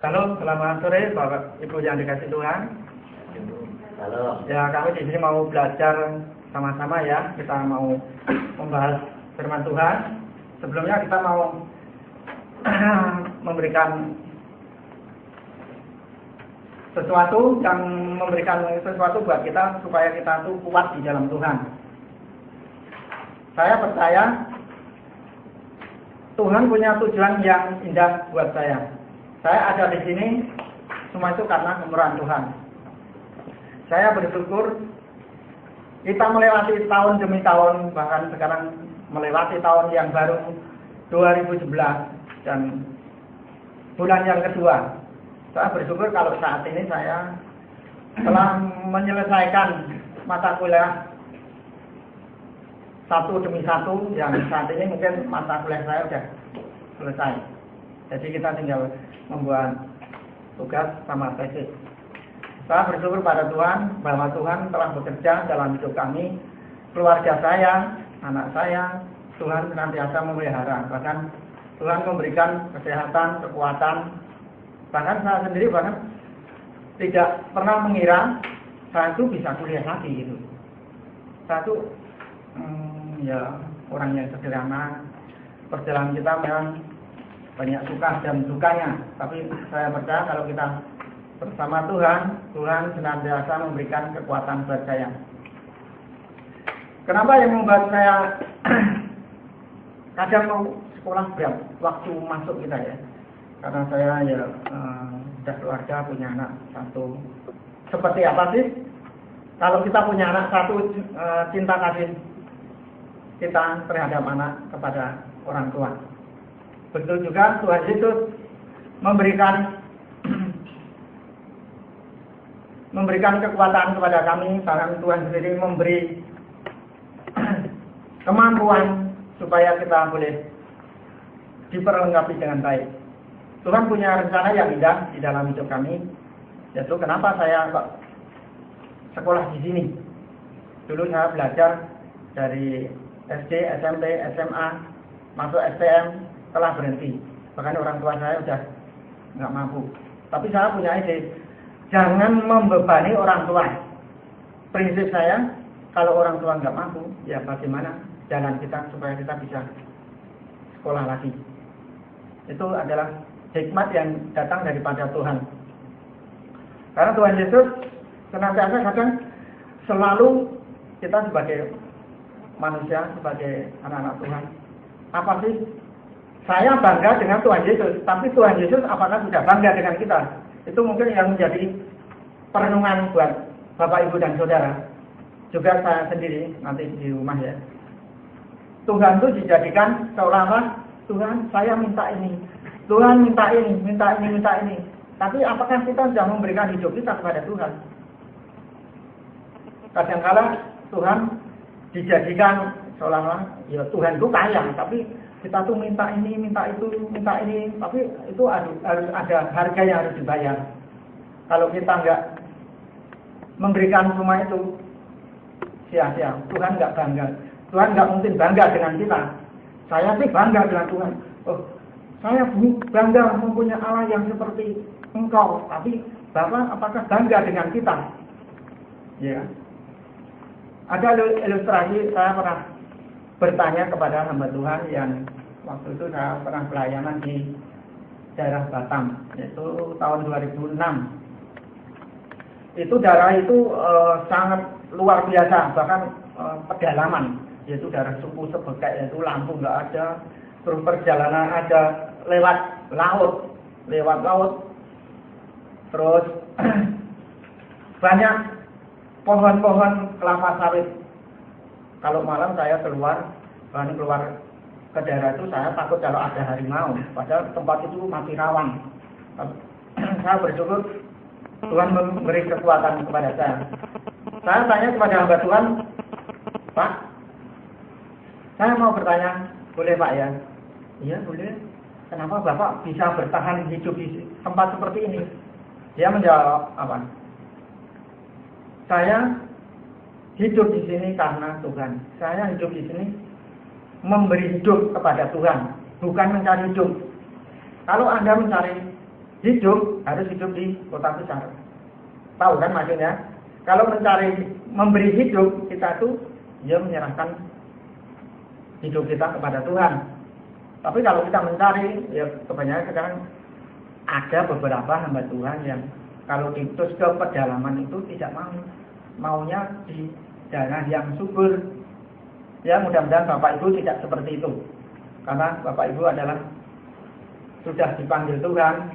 Halo, selamat sore Bapak Ibu yang dikasih Tuhan. Halo. Ya, kami di sini mau belajar sama-sama ya. Kita mau membahas firman Tuhan. Sebelumnya kita mau memberikan sesuatu yang memberikan sesuatu buat kita supaya kita tuh kuat di dalam Tuhan. Saya percaya Tuhan punya tujuan yang indah buat saya. Saya ada di sini semua itu karena kemurahan Tuhan. Saya bersyukur kita melewati tahun demi tahun, bahkan sekarang melewati tahun yang baru 2011 dan bulan yang kedua. Saya bersyukur kalau saat ini saya telah menyelesaikan mata kuliah satu demi satu, yang saat ini mungkin mata kuliah saya sudah selesai. Jadi kita tinggal membuat tugas sama tesis. Saya bersyukur pada Tuhan bahwa Tuhan telah bekerja dalam hidup kami, keluarga saya, anak saya. Tuhan senantiasa memelihara. Bahkan Tuhan memberikan kesehatan, kekuatan. Bahkan saya sendiri tidak pernah mengira saya itu bisa kuliah lagi gitu. Saya itu ya orang yang sederhana. Perjalanan kita memang banyak suka dan dukanya, tapi saya percaya kalau kita bersama Tuhan, Tuhan senantiasa memberikan kekuatan buat saya. Kenapa yang membuat saya kadang mau sekolah berat waktu masuk kita ya? Karena saya ya sudah keluarga, punya anak satu. Seperti apa sih kalau kita punya anak satu, cinta kasih kita terhadap anak kepada orang tua? Betul juga Tuhan Yesus memberikan kekuatan kepada kami. Bahkan Tuhan sendiri memberi kemampuan supaya kita boleh diperlengkapi dengan baik. Tuhan punya rencana yang indah di dalam hidup kami. Yaitu kenapa saya kok sekolah di sini. Dulu saya belajar dari SD, SMP, SMA, masuk STM, telah berhenti. Bahkan orang tua saya sudah nggak mampu. Tapi saya punya ide, jangan membebani orang tua. Prinsip saya, kalau orang tua nggak mampu, ya bagaimana jalan kita supaya kita bisa sekolah lagi. Itu adalah hikmat yang datang daripada Tuhan. Karena Tuhan Yesus senantiasa kadang selalu kita sebagai manusia, sebagai anak-anak Tuhan, apa sih? Saya bangga dengan Tuhan Yesus, tapi Tuhan Yesus apakah sudah bangga dengan kita? Itu mungkin yang menjadi perenungan buat Bapak, Ibu, dan Saudara. Juga saya sendiri nanti di rumah ya. Tuhan itu dijadikan seolah-olah Tuhan saya minta ini, Tuhan minta ini, minta ini, minta ini. Tapi apakah kita sudah memberikan hidup kita kepada Tuhan? Kadang-kala Tuhan dijadikan seolah-olah ya Tuhan itu kaya, tapi kita tuh minta ini, minta itu, minta ini, tapi itu harus ada harga yang harus dibayar. Kalau kita nggak memberikan semua itu, sia-sia. Tuhan nggak bangga. Tuhan nggak mungkin bangga dengan kita. Saya sih bangga dengan Tuhan. Oh, saya bangga mempunyai Allah yang seperti Engkau. Tapi Bapak apakah bangga dengan kita? Ya. Ada ilustrasi, saya pernah bertanya kepada hamba Tuhan yang waktu itu saya pernah pelayanan di daerah Batam, yaitu tahun 2006. Itu daerah itu sangat luar biasa, bahkan pedalaman, yaitu daerah suku Sebekek, yaitu lampu nggak ada, terus perjalanan ada lewat laut, terus banyak pohon-pohon kelapa sawit. Kalau malam saya keluar ke daerah itu, saya takut kalau ada harimau. Padahal tempat itu masih rawan. Saya bersyukur Tuhan memberi kekuatan kepada saya. Saya tanya kepada hamba Tuhan, Pak, saya mau bertanya, boleh Pak ya? Iya boleh. Kenapa Bapak bisa bertahan hidup di tempat seperti ini? Dia menjawab apa? Saya hidup di sini karena Tuhan. Saya hidup di sini memberi hidup kepada Tuhan, bukan mencari hidup. Kalau Anda mencari hidup harus hidup di kota besar. Tahu kan maksudnya? Kalau memberi hidup, kita tuh ya menyerahkan hidup kita kepada Tuhan. Tapi kalau kita mencari, ya kebanyakan sekarang ada beberapa hamba Tuhan yang kalau diutus ke pedalaman itu tidak maunya di daerah yang subur. Ya mudah-mudahan Bapak Ibu tidak seperti itu. Karena Bapak Ibu adalah sudah dipanggil Tuhan,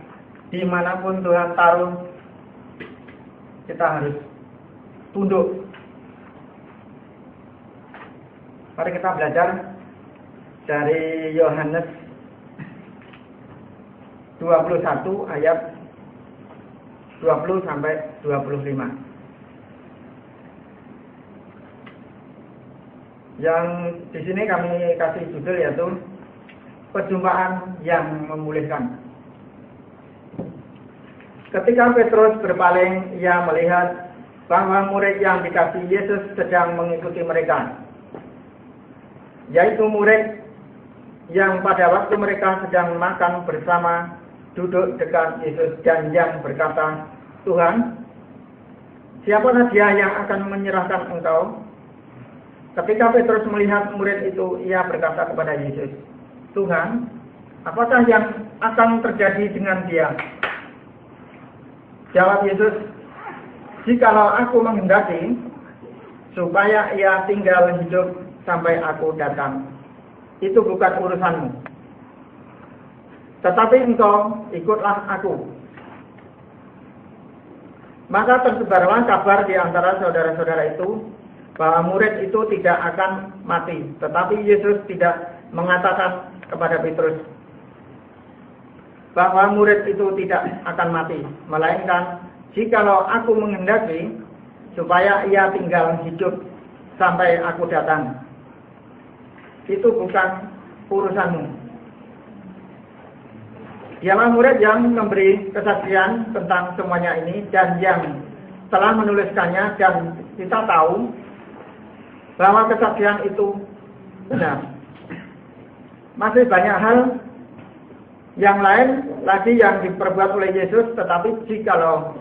dimanapun Tuhan taruh, kita harus tunduk. Mari kita belajar dari Yohanes 21 ayat 20 sampai 25. Yang di sini kami kasih judul yaitu perjumpaan yang memulihkan. Ketika Petrus berpaling, ia melihat bahwa murid yang dikasihi Yesus sedang mengikuti mereka, yaitu murid yang pada waktu mereka sedang makan bersama duduk dekat Yesus dan yang berkata, Tuhan, siapakah dia yang akan menyerahkan engkau? Ketika Petrus melihat murid itu, ia berkata kepada Yesus, Tuhan, apakah yang akan terjadi dengan dia? Jawab Yesus, jikalau aku menghendaki supaya ia tinggal hidup sampai aku datang, itu bukan urusanmu. Tetapi engkau ikutlah aku. Maka tersebarlah kabar di antara saudara-saudara itu bahwa murid itu tidak akan mati. Tetapi Yesus tidak mengatakan kepada Petrus bahwa murid itu tidak akan mati, melainkan jikalau aku menghendaki supaya ia tinggal hidup sampai aku datang, itu bukan urusanmu. Dialah murid yang memberi kesaksian tentang semuanya ini dan yang telah menuliskannya, dan kita tahu bahwa kesaksian itu benar. Masih banyak hal yang lain lagi yang diperbuat oleh Yesus, tetapi jikalau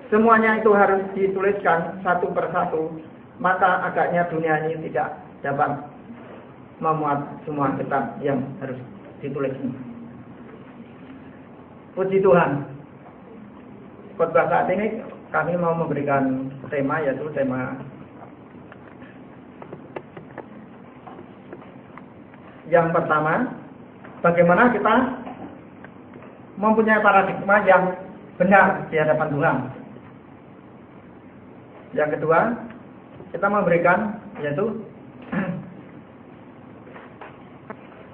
semuanya itu harus dituliskan satu persatu, maka agaknya dunia ini tidak dapat memuat semua kitab yang harus ditulis ini. Puji Tuhan. Khotbah saat ini kami mau memberikan tema, yaitu tema yang pertama, bagaimana kita mempunyai paradigma yang benar di hadapan Tuhan. Yang kedua, kita memberikan yaitu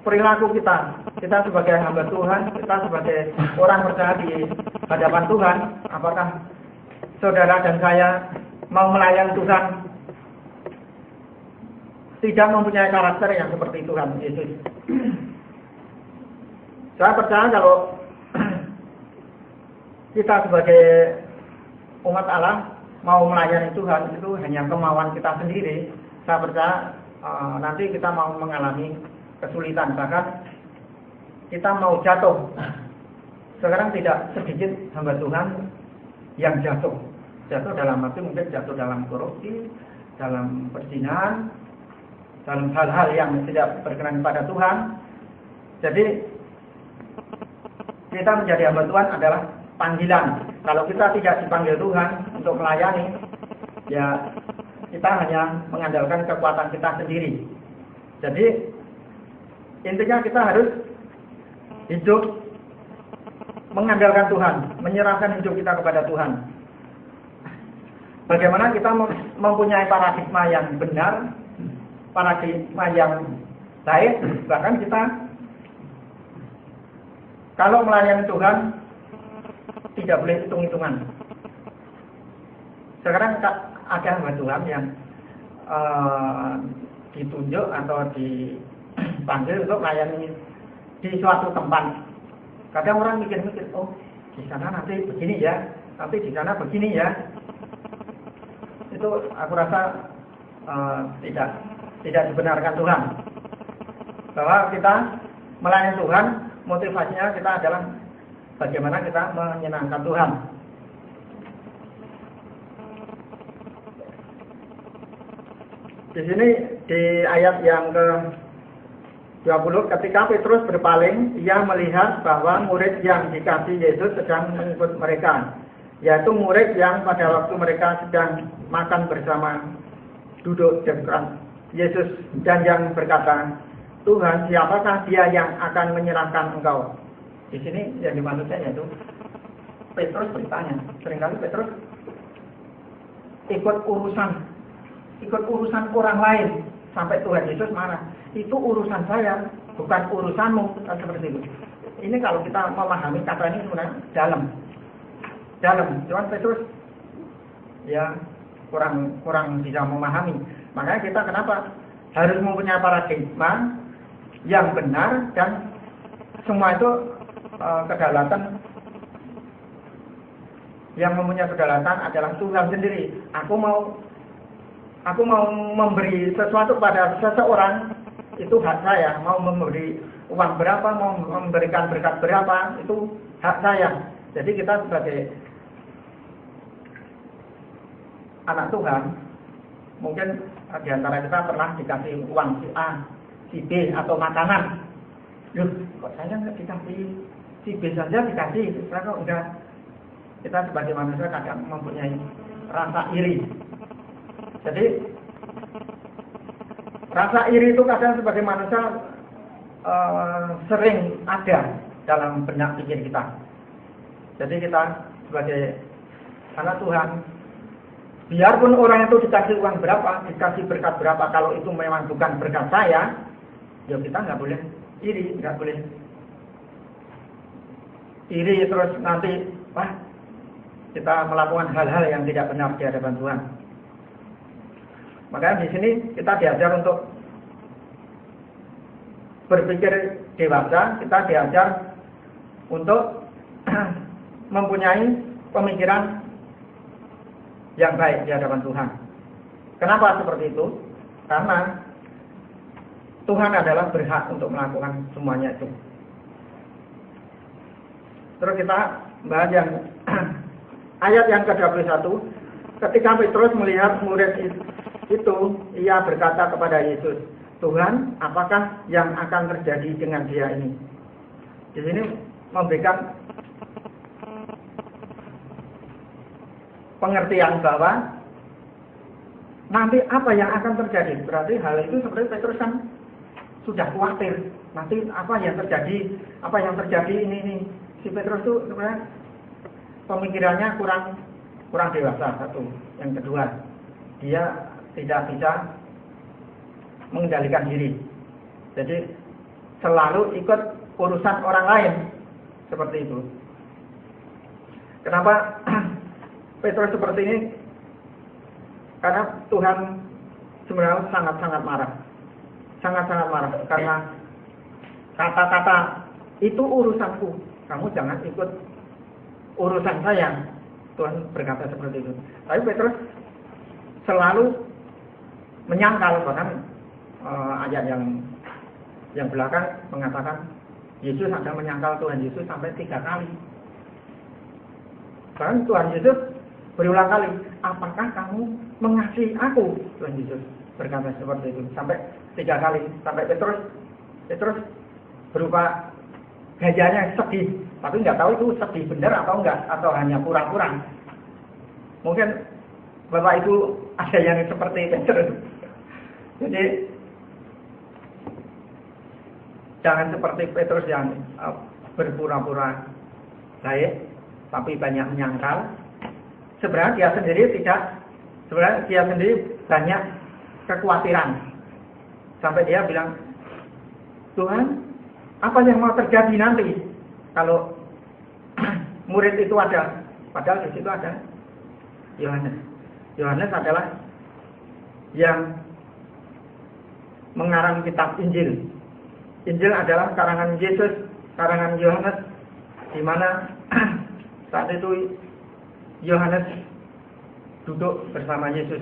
perilaku kita sebagai hamba Tuhan, kita sebagai orang percaya di hadapan Tuhan, apakah saudara dan saya mau melayani Tuhan tidak mempunyai karakter yang seperti Tuhan Yesus. Saya percaya kalau kita sebagai umat Allah mau melayani Tuhan itu hanya kemauan kita sendiri, saya percaya nanti kita mau mengalami kesulitan, bahkan kita mau jatuh. Sekarang tidak sedikit hamba Tuhan yang jatuh dalam arti mungkin jatuh dalam korupsi, dalam perzinahan, dalam hal-hal yang tidak berkenan pada Tuhan. Jadi kita menjadi hamba Tuhan adalah panggilan. Kalau kita tidak dipanggil Tuhan untuk melayani, ya kita hanya mengandalkan kekuatan kita sendiri. Jadi intinya kita harus hidup mengandalkan Tuhan, menyerahkan hidup kita kepada Tuhan. Bagaimana kita mempunyai paradigma yang benar, paradigma yang baik, bahkan kita kalau melayani Tuhan tidak boleh hitung-hitungan. Sekarang ada hamba Tuhan yang ditunjuk atau dipanggil untuk melayani di suatu tempat. Kadang orang mikir-mikir, oh di sana nanti begini ya, nanti di sana begini ya. Itu aku rasa tidak dibenarkan Tuhan. Bahwa kita melayani Tuhan motivasinya kita adalah bagaimana kita menyenangkan Tuhan. Di sini di ayat yang ke-20, ketika Petrus berpaling, ia melihat bahwa murid yang dikasihi Yesus sedang mengikut mereka, yaitu murid yang pada waktu mereka sedang makan bersama duduk dekat Yesus, dan yang berkata, Tuhan, siapakah dia yang akan menyerahkan engkau? Di sini yang dimaksudkan yaitu Petrus bertanya. Seringkali Petrus ikut urusan orang lain sampai Tuhan Yesus marah. Itu urusan saya, bukan urusanmu, kan seperti itu. Ini kalau kita memahami kata ini sebenarnya dalam. Cuman Petrus ya kurang bisa memahami. Makanya kita kenapa harus mempunyai paradigma yang benar, dan semua itu kedaulatan. Yang mempunyai kedaulatan adalah Tuhan sendiri. Aku mau memberi sesuatu pada seseorang, itu hak saya. Mau memberi uang berapa, mau memberikan berkat berapa, itu hak saya. Jadi kita sebagai anak Tuhan, mungkin di antara kita pernah dikasih uang si A, si B, atau makanan. Loh, kok saya nggak dikasih, si B saja dikasih, saya kok enggak. Kita sebagai manusia kadang mempunyai rasa iri. Jadi rasa iri itu kadang sebagai manusia sering ada dalam benak pikir kita. Jadi kita sebagai anak Tuhan, biarpun orang itu dikasih uang berapa, dikasih berkat berapa, kalau itu memang bukan berkat saya, ya kita nggak boleh iri, nggak boleh iri terus nanti kita melakukan hal-hal yang tidak benar di hadapan Tuhan. Makanya di sini kita diajar untuk berpikir dewasa, kita diajar untuk mempunyai pemikiran yang baik di hadapan Tuhan. Kenapa seperti itu? Karena Tuhan adalah berhak untuk melakukan semuanya itu. Terus kita bahas yang ayat yang ke-21. Ketika Petrus melihat murid itu, ia berkata kepada Yesus, Tuhan, apakah yang akan terjadi dengan dia ini? Di sini memberikan pengertian bahwa nanti apa yang akan terjadi. Berarti hal itu seperti Petrus kan sudah khawatir. Nanti apa yang terjadi ini. Si Petrus itu sebenarnya pemikirannya kurang dewasa, satu. Yang kedua, dia tidak bisa mengendalikan diri. Jadi selalu ikut urusan orang lain. Seperti itu. Kenapa Petrus seperti ini? Karena Tuhan sebenarnya sangat-sangat marah. Sangat-sangat marah. Karena kata-kata itu urusanku. Kamu jangan ikut urusan saya. Tuhan berkata seperti itu. Tapi Petrus selalu menyangkal. Bahkan ayat yang belakang mengatakan Yesus ada menyangkal Tuhan Yesus sampai 3 kali. Bahkan Tuhan Yesus berulang kali, apakah kamu mengasihi aku? Tuhan Yesus berkata seperti itu sampai 3 kali. Sampai Petrus berupa gajahnya sedih, tapi nggak tahu itu sedih benar atau enggak, atau hanya pura-pura. Mungkin Bapak Ibu ada yang seperti Petrus. Jadi jangan seperti Petrus yang berpura-pura baik, tapi banyak menyangkal. Sebenarnya dia sendiri banyak kekhawatiran. Sampai dia bilang, Tuhan, apa yang mau terjadi nanti kalau murid itu ada? Padahal di situ ada Yohanes. Yohanes adalah yang mengarang kitab Injil. Injil adalah karangan Yesus, karangan Yohanes, di mana saat itu Yohanes duduk bersama Yesus